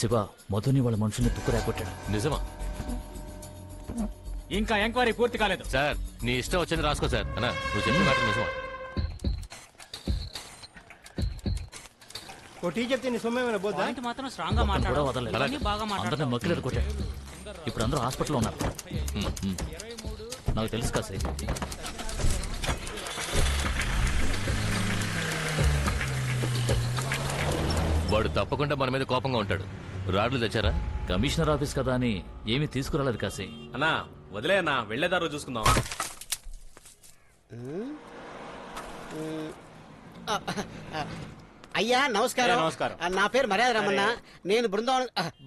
శివ, మధుని వాళ్ళ మనుషుల్ని తుక్కురాకొట్టాడు. నిజమా? ఇంకా ఎంక్వైరీ పూర్తి కాలేదు సార్. నీ ఇష్టం వచ్చింది రాసుకో సార్. అన్నా నువ్వు చెప్పిన మాట నిజమా? ఓ టీ చెప్తే నీ సొమ్మేమైనా పోద్దా? పాయింట్ మాత్రం స్ట్రాంగ్ గా ఒక్కడు కూడా మాట్లాడాలి. వదలలేదు. అన్నీ బాగా అందరినీ మాట్లాడతావు. మక్కిలేరు కొట్టాడు. ఇప్పుడు అందరూ హాస్పిటల్లో ఉన్నారు. నాకు తెలుసు కాసి. వాడు తప్పకుండా మన మీద కోపంగా ఉంటాడు. రాడ్లు తెచ్చారా? కమిషనర్ ఆఫీస్ కదా అని ఏమీ తీసుకురాలేదు కాసి. అన్నా వదిలే అన్నా, వెళ్లేదారు చూసుకుందాం. అయ్యా నమస్కారం. అయ్యా, నమస్కారం. నా పేరు మర్యాద రమణ. నేను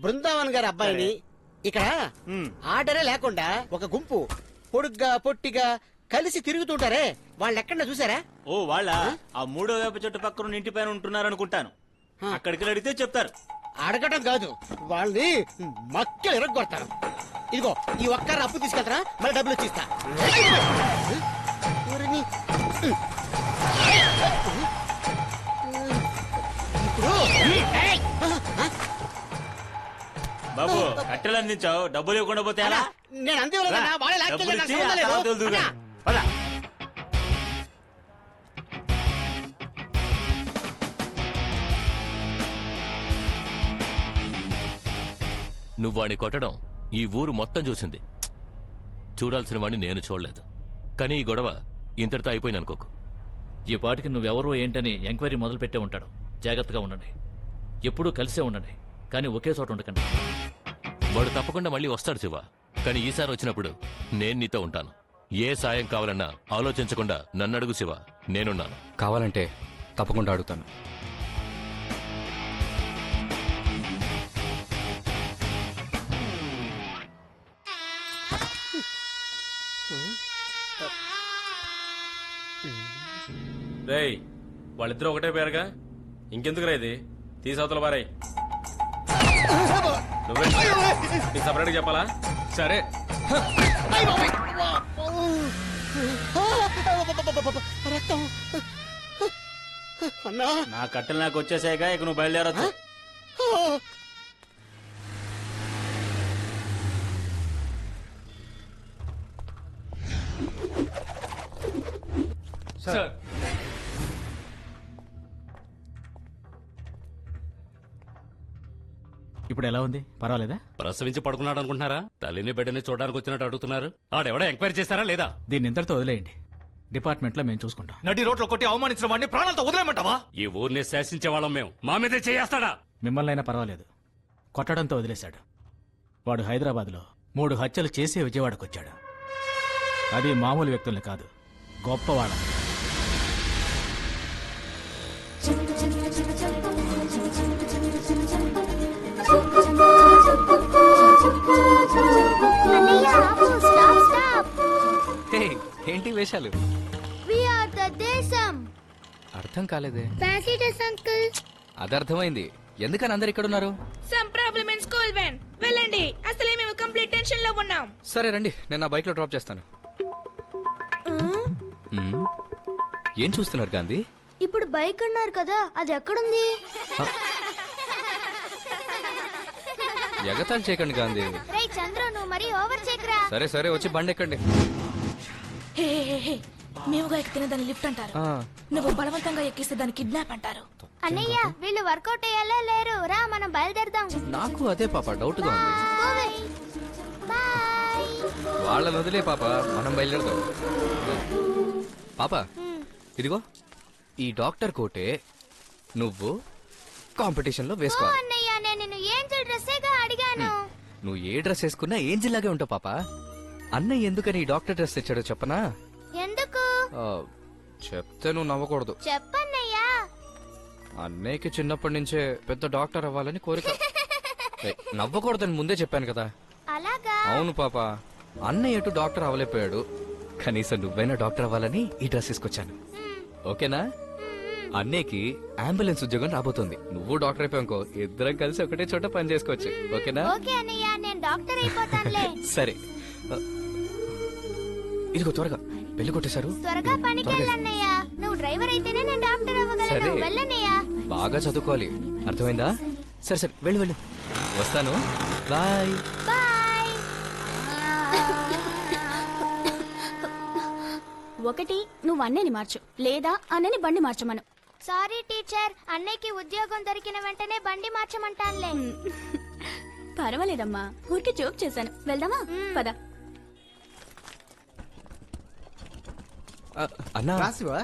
బృందావన్ గారి అబ్బాయిని. ఇక్కడ ఆర్డరే లేకుండా ఒక గుంపు పొడుగ్గా పొట్టిగా కలిసి తిరుగుతుంటారే, వాళ్ళు ఎక్కడ చూసారా? ఓ వాళ్ళ ఆ మూడో వేప చెట్టు పక్కన ఇంటి పైన ఉంటున్నారనుకుంటాను. అక్కడికి అడిగితే చెప్తారు. అడగటం కాదు, వాళ్ళని మక్కలు ఎరగొడతాను. ఇదిగో ఈ ఒక్కరు అప్పు తీసుకెళ్తారా, మళ్ళీ డబ్బులు ఇచ్చిస్తా. ఊరిని. ఇప్పుడు బాబు కట్టెలు అందించావు, డబ్బులు ఇవ్వకుండా పోతే ఎలా? నేను అందేవలేదన్నా, వాళ్ళే లాక్కెళ్ళారు, నాకు సంబంధం లేదు. డబ్బులు ఇచ్చి ఆ తర్వాత అన్నా. నువ్వు వాడిని కొట్టడం ఈ ఊరు మొత్తం చూసింది. చూడాల్సిన వాడిని నేను చూడలేదు. కానీ ఈ గొడవ ఇంతటితో అయిపోయింది అనుకోకు. ఈ పాటికి నువ్వెవరో ఏంటని ఎంక్వైరీ మొదలు పెట్టే ఉంటాడు. జాగ్రత్తగా ఉండండి. ఎప్పుడూ కలిసే ఉండండి, కానీ ఒకే చోట ఉండకండి. వాడు తప్పకుండా మళ్ళీ వస్తాడు శివ. కానీ ఈసారి వచ్చినప్పుడు నేను నీతో ఉంటాను. ఏ సాయం కావాలన్నా ఆలోచించకుండా నన్నడుగు శివ, నేనున్నాను. కావాలంటే తప్పకుండా అడుగుతాను. రేయ్ వాళ్ళిద్దరూ ఒకటే పేరుగా, ఇంకెందుకురా ఇది? తీసవతల బారాయి. నువ్వే నీకు సపరేట్గా చెప్పాలా? సరే. రక్తం. అన్నా, నా కట్టెలు నాకు వచ్చేసాక ఇక నువ్వు బయలుదేరొచ్చు. సార్ ఇప్పుడు ఎలా ఉంది? పర్వాలేదా? ప్రసవించి పడుకున్నాడు అనుకుంటున్నారా? తల్లిని బిడ్డని చూడడానికి వచ్చినట్టు అడుగుతున్నారు. ఆడెవడా ఎంక్వైరీ చేస్తారా లేదా? దీన్ని ఇంతటితో వదిలేయండి. డిపార్ట్మెంట్ లో మేము చూసుకుంటాం. నడి రోడ్లో కొట్టి అవమానించిన వాడిని ప్రాణాలతో వదిలేయమంటావా? ఈ ఊరిని శాసించే వాళ్ళం మేము. మా మీదే చేస్తాడా? మిమ్మల్ని అయినా పర్వాలేదు, కొట్టడంతో వదిలేశాడు. వాడు హైదరాబాద్లో 3 హత్యలు చేసే విజయవాడకు వచ్చాడు. అది మామూలు వ్యక్తుల్ని కాదు, గొప్పవాళ్ళని. ఏంటి వేషాలు? అర్థం కాలేదే. అది అర్థమైంది. ఎందుకని అందరు ఇక్కడ ఉన్నారు? వెళ్ళండి, అసలే మేము కంప్లీట్ టెన్షన్ లో ఉన్నాం. సరే రండి, నేను నా బైక్ లో డ్రాప్ చేస్తాను. ఏం చూస్తున్నారు గాంధీ? ఇప్పుడు బైక్ అన్నారు కదా, అది ఎక్కడుంది? ఎగతాళి చేయకండి గాంధీ. రేయ్ చంద్ర, నువ్వు మరీ ఓవర్ చేయకురా. సరే సరే, వచ్చి బండి ఎక్కండి. మేముగా ఎక్కిన దాన్ని లిఫ్ట్ అంటారు, నువ్వు బలవంతంగా ఎక్కిస్తే దాన్ని కిడ్నాప్ అంటారు. అన్నయ్య, వీళ్ళు వర్కౌట్ అయ్యేలా లేరు. రా మనం బయలుదేరదాం. నాకు అదే పాప డౌట్ గా ఉంది. బాయ్. వాళ్ళని వదిలే పాప, మనం బయలుదేరదాం. పాప ఇదిగో ఈ డాక్టర్ కోటే నువ్వు కాంపిటీషన్ లో వేసుకో. అన్నయ్య, నేను నిన్ను ఏంజల్ డ్రెస్సేగా అడిగాను. నువ్వు ఏ డ్రెస్ వేసుకున్నా ఏంజిల్ లాగే ఉంటావు పాప. అన్నయ్య ఎందుకని ఈ డాక్టర్ డ్రెస్ తెచ్చాడో చెప్పనా? ఎందుకు చెప్తే నువ్వు నవ్వకూడదు. చెప్పన్నయ్యా. అన్నయ్యకి చిన్నప్పటి నుంచే పెద్ద డాక్టర్ అవ్వాలని కోరిక. నవ్వకూడదని ముందే చెప్పాను కదా. అలాగా? అవును పాప, అన్నయ్య ఎటు డాక్టర్ అవ్వలేకపోయాడు. కనీసం నువ్వైనా డాక్టర్ అవ్వాలని ఈ డ్రెస్ తీసుకొచ్చాను. ఓకేనా? అన్నయ్యకి అంబులెన్స్ ఉద్యోగం రాబోతుంది. నువ్వు డాక్టర్ అయిపోయాకో ఇద్దరం కలిసి ఒకటే చోట పని చేసుకోవచ్చు. ఓకేనా? ఓకే అన్నయ్య, నేను డాక్టర్ అయిపోతానులే. సరే, ఇదిగో త్వరగా పెళ్లి కొట్టేశారు. త్వరగా పనికి వెళ్ళన్నయ్య. నువ్వు డ్రైవర్ అయితేనే నేను డాక్టర్ అవ్వగలను. వెళ్ళన్నయ్య. బాగా చదువుకోవాలి, అర్థమైందా? సరే సరే, వెళ్ళు వెళ్ళు. వస్తాను. బాయ్. బాయ్. ఒకటి నువ్వు అన్నని మార్చు, లేదా అన్నని బండి మార్చమను. సారీ టీచర్, అన్నయ్యకి ఉద్యోగం దొరికిన వెంటనే బండి మార్చమంటానులే. పర్వాలేదమ్మా, ఊరికే జోక్ చేశాను. వెళ్దామా? పద. అన్నా రాసివా?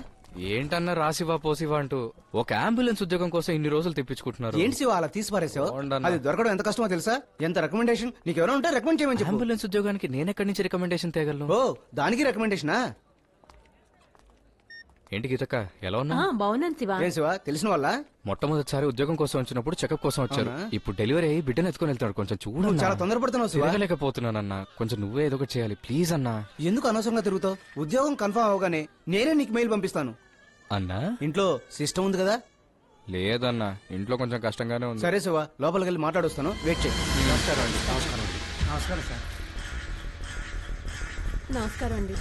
ఏంటన్నా రాసివా పోసివా అంటూ ఒక అంబులెన్స్ ఉద్యోగం కోసం ఇన్ని రోజులు తెప్పించుకుంటున్నారు. ఏంటి శివ అలా తీసి పారేసావు? బాగుండన్నా. అది దొరకడం ఎంత కష్టమో తెలుసా? ఎంత రికమెండేషన్ నీకు ఎవరైనా ఉంటే రికమెండ్ చేయమని చెప్పు. అంబులెన్స్ ఉద్యోగానికి నేనెక్కడి నుంచి రికమెండేషన్ తేగలను? ఓ దానికి రికమెండేషనా? ఏంటి గీతక్క, ఎలా ఉన్నా? బాగున్నాను శివ. ఏం శివ తెలిసిన వాళ్ళ? మొట్టమొదటిసారి ఉద్యోగం కోసం వచ్చినప్పుడు చెకప్ కోసం వచ్చారు. అవునా? ఇప్పుడు డెలివరీ అయ్యి బిడ్డను ఎత్తుకొని వెళ్తాడు. కొంచెం నువ్వు చూడు. చాలా తొందరపడుతున్నావు శివ. తిరగలేకపోతున్నానన్నా. కొంచెం నువ్వే ఏదో ఒకటి చేయాలి ప్లీజ్ అన్నా. ఎందుకు అనవసరంగా తిరుగుతావు? ఉద్యోగం కన్ఫర్మ్ అవగానే నేనే నీకు మెయిల్ పంపిస్తాను. అన్నా ఇంట్లో సిస్టమ్ ఉంది కదా? లేదన్నా, ఇంట్లో కొంచెం కష్టంగానే ఉంది. సరే శివ, లోపలికి వెళ్ళి మాట్లాడొస్తాను. వెయిట్ చేయి. నమస్కారం అండి. నమస్కారం సార్. నమస్కారం అండి.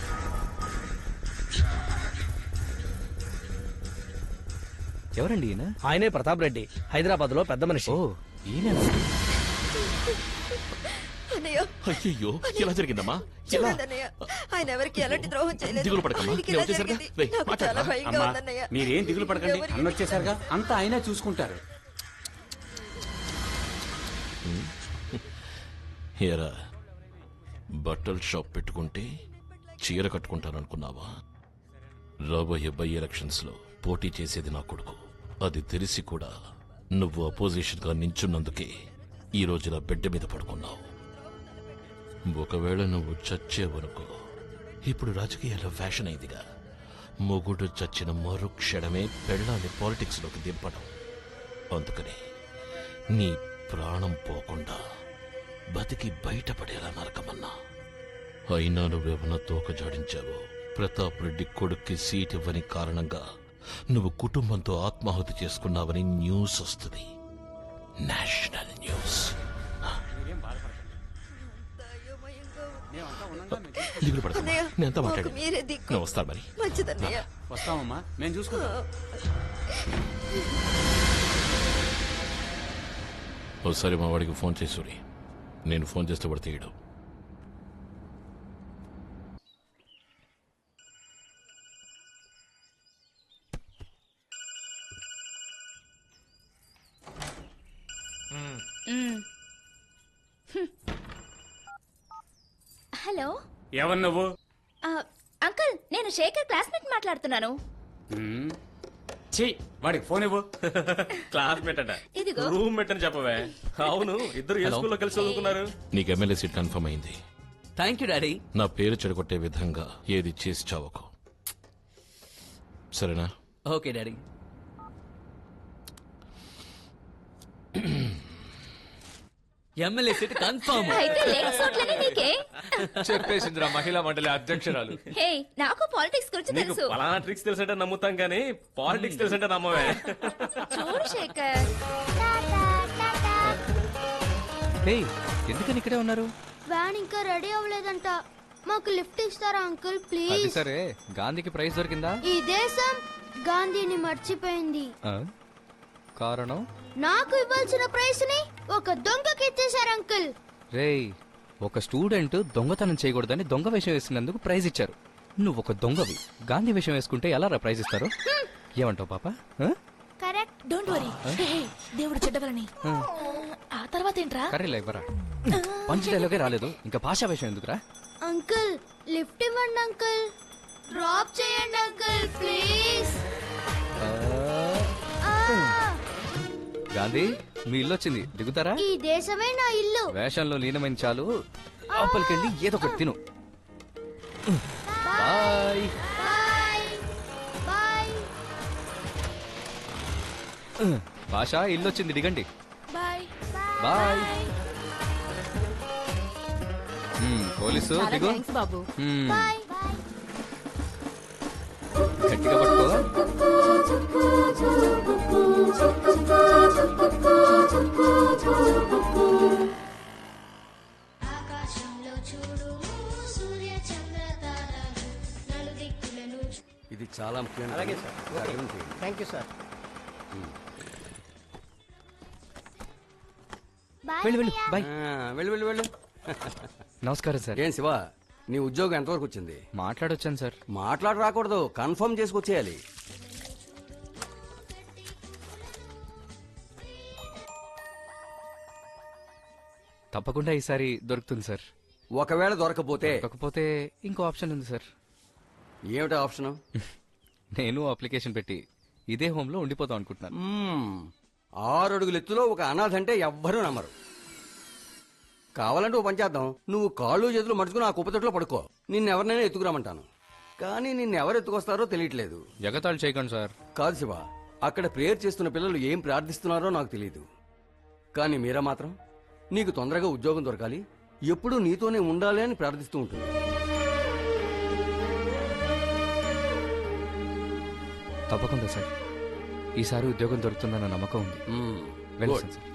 ఎవరండి ఈయన? ఆయనే ప్రతాప్ రెడ్డి, హైదరాబాద్ లో పెద్ద మనిషి. ఓ ఈయన. అయ్యో ఇలా జరిగిందమ్మా? ఆయన ఎవరికి ఎలాంటి ద్రోహం చేయలేదు. దిగులు పడకమ్మా, ఆయనకి నేను ఇలా వచ్చేసరిగా. జరిగింది. రేయ్, నాకు మాట్లాడరా? చాలా భయంగా అమ్మా ఉందన్నయ్య. మీరేం దిగులు పడకండి, ఎవరికి- అన్న వచ్చేసారుగా, అంతా ఆయనే చూసుకుంటారు. ఏరా, బట్టల షాప్ పెట్టుకుంటే చీర కట్టుకుంటాననుకున్నావా? రాబోయే బై ఎలక్షన్స్ లో పోటీ చేసేది నా కొడుకు. అది తెలిసి కూడా నువ్వు అపోజిషన్ గా నించున్నందుకే ఈ రోజు నా బిడ్డ మీద పడుకున్నావు. ఒకవేళ నువ్వు చచ్చేవనుకో, ఇప్పుడు రాజకీయాల్లో ఫ్యాషన్ అయిందిగా, మొగుడు చచ్చిన మరుక్షణమే పెళ్ళాన్ని పాలిటిక్స్ లోకి దింపడం. అందుకని నీ ప్రాణం పోకుండా బతికి బయటపడేలా నరకమన్నా. అయినా నువ్వేమన్నా తోక జాడించావు. ప్రతాప్ రెడ్డి కొడుక్కి సీట్ ఇవ్వని కారణంగా నువ్వు కుటుంబంతో ఆత్మాహుతి చేసుకున్నావని న్యూస్ వస్తుంది. National news. దిగులు పడకు. అన్నయ్య, నేనంతా మాకు మాట్లాడి మీరే దిక్కు. నువ్వు వస్తాను మరి. మంచిదన్నయ్య. వస్తామమ్మా, మేము చూసుకుంటాం. ఒకసారి మా వాడికి ఫోన్ చేసి, నేను ఫోన్ చేస్తే వాడు తీయడు. హలో ఎవరు నువ్వు? అంకుల్, నేను శేఖర్ క్లాస్మేట్ మాట్లాడుతున్నాను. చెయ్యి వాడికి ఫోన్ ఇవ్వు. క్లాస్మేట్ అట, ఇదిగో. రూమ్మేట్ అని చెప్పవే. అవును, ఇద్దరు ఏ స్కూల్లో కలిసి చదువుకున్నారు? నీకు ఎమ్మెల్యే సీట్ కన్ఫర్మ్ అయింది. Thank you daddy. నా పేరు చెడగొట్టే విధంగా ఏది చేసి చావకు, సరేనా? Okay daddy. MLA seat confirm. అయితే లేడీస్ ఓట్లని నీకే. చెప్పేసిందిరా మహిళా మండలి అధ్యక్షురాలు. హే, నాకు పాలిటిక్స్ గురించి నీకు తెలుసు. పలానా ట్రిక్స్ తెలుసంటే నమ్ముతాం కానీ పాలిటిక్స్ తెలుసంటే నమ్మవే. చూడు శేఖర్, ఏయ్, ఎందుకని ఇక్కడే ఉన్నారు? వ్యాన్ ఇంకా రెడీ అవ్వలేదంట. మాకు లిఫ్ట్ ఇస్తారా అంకుల్ అది ప్లీజ్? సరే, గాంధీకి ప్రైజ్ దొరికిందా? ఈ దేశం గాంధీని మర్చిపోయింది. ఆ? కారణం? నాకు ఇవ్వాల్సిన ప్రైజ్ ని ఒక దొంగకి ఇచ్చేశారు అంకుల్. రేయ్, ఒక స్టూడెంట్ దొంగతనం చేయకూడదని దొంగ వేషం వేసినందుకు ప్రైజ్ ఇచ్చారు. నువ్వు ఒక దొంగవి, గాంధీ వేషం వేసుకుంటే ఎలా రా ప్రైజ్ ఇస్తారు? ఏమంటావు పాప? కరెక్ట్. Don't worry. దేవుడు చెడ్డవలని. ఆ తర్వాత ఏంట్రా? కర్రీలా ఇవ్వరా? పంచ్ డైలాగే రాలేదు, ఇంకా భాషా వేషం ఎందుకురా? అంకుల్ లిఫ్ట్ ఇవ్వండి అంకుల్. డ్రాప్ చేయండి అంకుల్ ప్లీజ్. గాంధీ, మీ ఇల్లు వచ్చింది, దిగుతారా? ఈ దేశమే నా ఇల్లు. వేషంలో లీనమైన చాలు, లోపలికెళ్ళి ఏదో ఒకటి తిను. బాయ్. బాయ్ బాయ్ భాష, ఇల్లు వచ్చింది, దిగండి. బాయ్. బాయ్. పోలీసు దిగు. బాబు. బాయ్. గట్టిగా పట్టుకో. ఇది చాలా ముఖ్యమైన. అలాగే సార్. Thank you sir. వెళ్ళు వెళ్ళు బాయ్. వెళ్ళు వెళ్ళు వెళ్ళు. నమస్కారం సార్. ఏం శివ, నీ ఉద్యోగం ఎంతవరకు వచ్చింది? మాట్లాడొచ్చాను సార్. మాట్లాడి రాకూడదు, కన్ఫర్మ్ చేసుకొచ్చేయాలి. తప్పకుండా ఈసారి దొరుకుతుంది సార్. ఒకవేళ దొరకపోతే? కాకపోతే ఇంకో ఆప్షన్ ఉంది సార్. ఏమిటా ఆప్షన్? నేను అప్లికేషన్ పెట్టి ఇదే హోమ్ లో ఉండిపోతాం అనుకుంటున్నాను. 6 అడుగుల ఎత్తులో ఒక అనాథ అంటే ఎవ్వరూ నమ్మరు. కావాలంటే ఓ పని చేద్దాం, నువ్వు కాళ్ళు చేతులు మడుచుకుని ఆ కుప్పతొట్లో పడుకో, నిన్నెవరినైనా ఎత్తుకురామంటాను. కానీ నిన్నెవరు ఎత్తుకొస్తారో తెలియట్లేదు. ఎగతాళి చేయకండి సార్. కాదు శివ, అక్కడ ప్రేయర్ చేస్తున్న పిల్లలు ఏం ప్రార్థిస్తున్నారో నాకు తెలియదు. కానీ మీరా మాత్రం నీకు తొందరగా ఉద్యోగం దొరకాలి, ఎప్పుడూ నీతోనే ఉండాలి అని ప్రార్థిస్తూ ఉంటుంది. తప్పకుండా సార్, ఈసారి ఉద్యోగం దొరుకుతుందన్న నమ్మకం ఉంది. మ్మ్. వెళ్తాను Good. సార్.